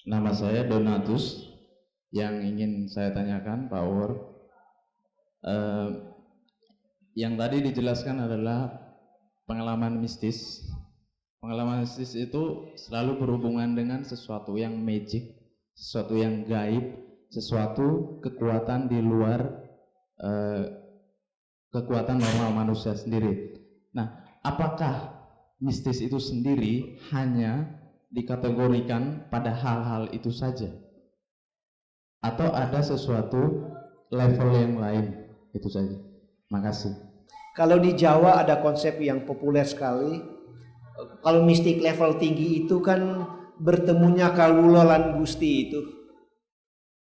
Nama saya Donatus. Yang ingin saya tanyakan, Pak War, yang tadi dijelaskan adalah pengalaman mistis. Pengalaman mistis itu selalu berhubungan dengan sesuatu yang magic, sesuatu yang gaib, sesuatu kekuatan di luar kekuatan normal manusia sendiri. Nah, apakah mistis itu sendiri hanya dikategorikan pada hal-hal itu saja, atau ada sesuatu level yang lain? Itu saja. Makasih. Kalau di Jawa ada konsep yang populer sekali. Kalau mistik level tinggi itu kan bertemunya kawula lan Gusti itu,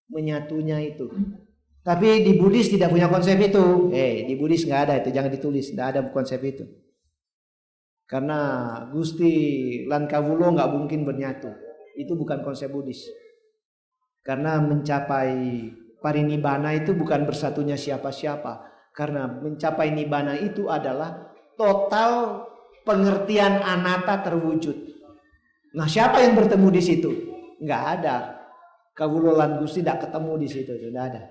menyatunya itu. Tapi di Buddhis tidak punya konsep itu. Di Buddhis nggak ada itu, jangan ditulis, nggak ada konsep itu. Karena Gusti lan kawula nggak mungkin bernyatu. Itu bukan konsep Buddhis. Karena mencapai parinibbana itu bukan bersatunya siapa-siapa. Karena mencapai nibbana itu adalah total pengertian anatta terwujud. Nah, siapa yang bertemu di situ? Nggak ada. Kawula lan Gusti tidak ketemu di situ, tidak ada.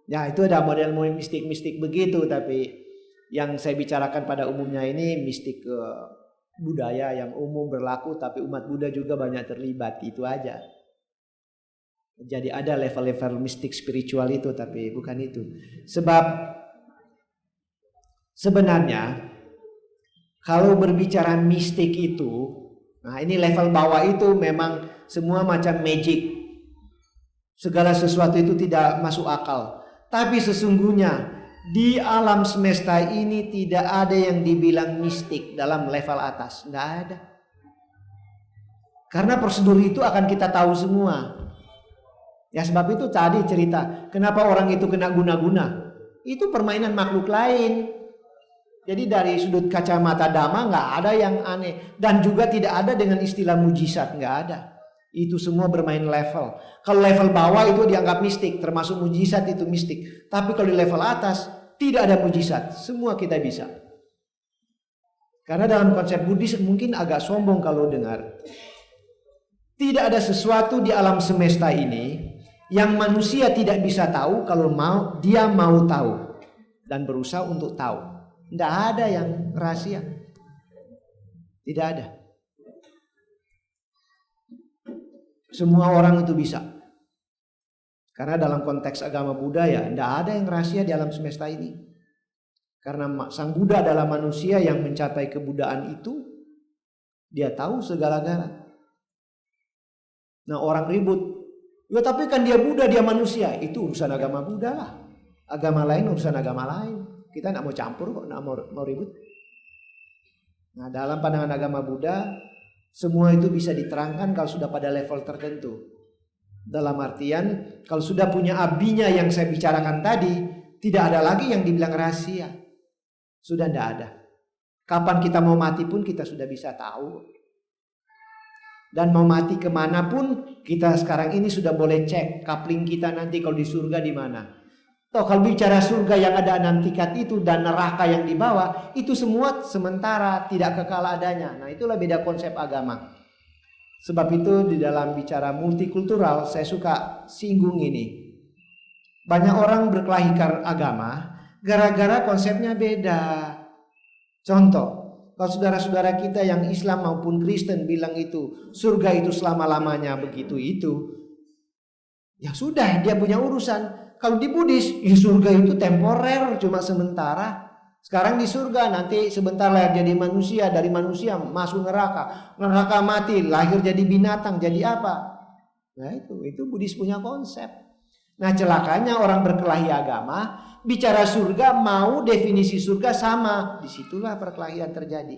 Ya, itu ada model mistik-mistik begitu, tapi yang saya bicarakan pada umumnya ini mistik budaya yang umum berlaku, tapi umat Buddha juga banyak terlibat, itu aja. Jadi ada level-level mistik spiritual itu, tapi bukan itu. Sebab sebenarnya kalau berbicara mistik itu, nah ini level bawah itu memang semua macam magic. Segala sesuatu itu tidak masuk akal. Tapi sesungguhnya di alam semesta ini tidak ada yang dibilang mistik dalam level atas. Nggak ada. Karena prosedur itu akan kita tahu semua. Ya sebab itu tadi cerita, kenapa orang itu kena guna-guna. Itu permainan makhluk lain. Jadi dari sudut kacamata Dhamma nggak ada yang aneh. Dan juga tidak ada dengan istilah mujizat, nggak ada. Itu semua bermain level. Kalau level bawah itu dianggap mistik, termasuk mujizat itu mistik. Tapi kalau di level atas tidak ada mujizat, semua kita bisa. Karena dalam konsep Buddhis mungkin agak sombong kalau dengar. Tidak ada sesuatu di alam semesta ini yang manusia tidak bisa tahu kalau dia mau tahu dan berusaha untuk tahu. Tidak ada yang rahasia. Tidak ada. Semua orang itu bisa. Karena dalam konteks agama Buddha ya, tidak ada yang rahasia di alam semesta ini. Karena Sang Buddha adalah manusia yang mencapai kebuddhaan itu, dia tahu segala-galanya. Nah orang ribut, ya tapi kan dia Buddha, dia manusia. Itu urusan agama Buddha lah. Agama lain urusan agama lain. Kita tidak mau campur kok, tidak mau ribut. Nah dalam pandangan agama Buddha, semua itu bisa diterangkan kalau sudah pada level tertentu. Dalam artian, kalau sudah punya abinya yang saya bicarakan tadi, tidak ada lagi yang dibilang rahasia. Sudah tidak ada. Kapan kita mau mati pun kita sudah bisa tahu. Dan mau mati kemanapun, kita sekarang ini sudah boleh cek kapling kita nanti kalau di surga di mana. Toh kalau bicara surga yang ada 6 tingkat itu dan neraka yang di bawah, itu semua sementara, tidak kekal adanya. Nah itulah beda konsep agama. Sebab itu di dalam bicara multikultural saya suka singgung ini. Banyak orang berkelahi agama gara-gara konsepnya beda. Contoh, kalau saudara-saudara kita yang Islam maupun Kristen bilang itu surga itu selama-lamanya begitu itu, ya sudah dia punya urusan. Kalau di Buddhis, surga itu temporer, cuma sementara. Sekarang di surga, nanti sebentar lahir jadi manusia, dari manusia masuk neraka, neraka mati, lahir jadi binatang, jadi apa? Nah itu Buddhis punya konsep. Nah celakanya orang berkelahi agama, bicara surga mau definisi surga sama, disitulah perkelahian terjadi.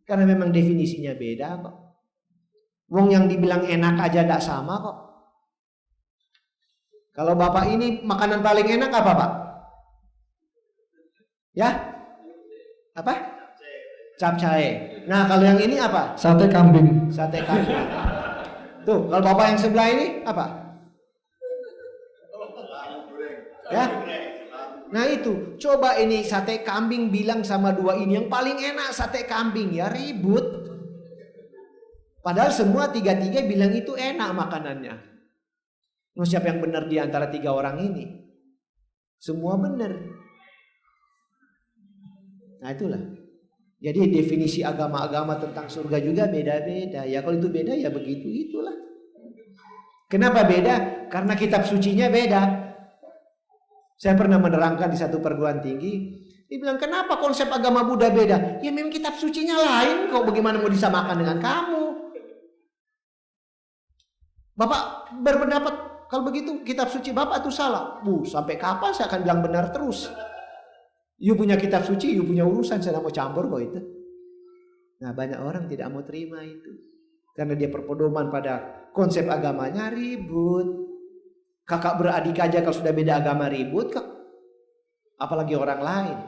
Karena memang definisinya beda kok. Wong yang dibilang enak aja tidak sama kok. Kalau bapak ini makanan paling enak apa pak? Ya? Apa? Capcay. Nah kalau yang ini apa? Sate kambing. Sate kambing. Tuh kalau bapak yang sebelah ini apa? Ya? Nah itu, coba ini sate kambing bilang sama dua ini yang paling enak sate kambing, ya ribut. Padahal semua tiga-tiga bilang itu enak makanannya. Nah, siapa yang benar di antara tiga orang ini? Semua benar. Nah itulah. Jadi definisi agama-agama tentang surga juga beda-beda. Ya kalau itu beda ya begitu itulah. Kenapa beda? Karena kitab sucinya beda. Saya pernah menerangkan di satu perguruan tinggi. Dia bilang kenapa konsep agama Buddha beda? Ya memang kitab sucinya lain. Kok bagaimana mau disamakan dengan kamu? Bapak berpendapat kalau begitu kitab suci Bapak itu salah. Sampai kapan saya akan bilang benar terus? You punya kitab suci, you punya urusan, saya tidak mau campur kok itu. Nah banyak orang tidak mau terima itu. Karena dia berpedoman pada konsep agamanya ribut. Kakak beradik aja kalau sudah beda agama ribut, apalagi orang lain.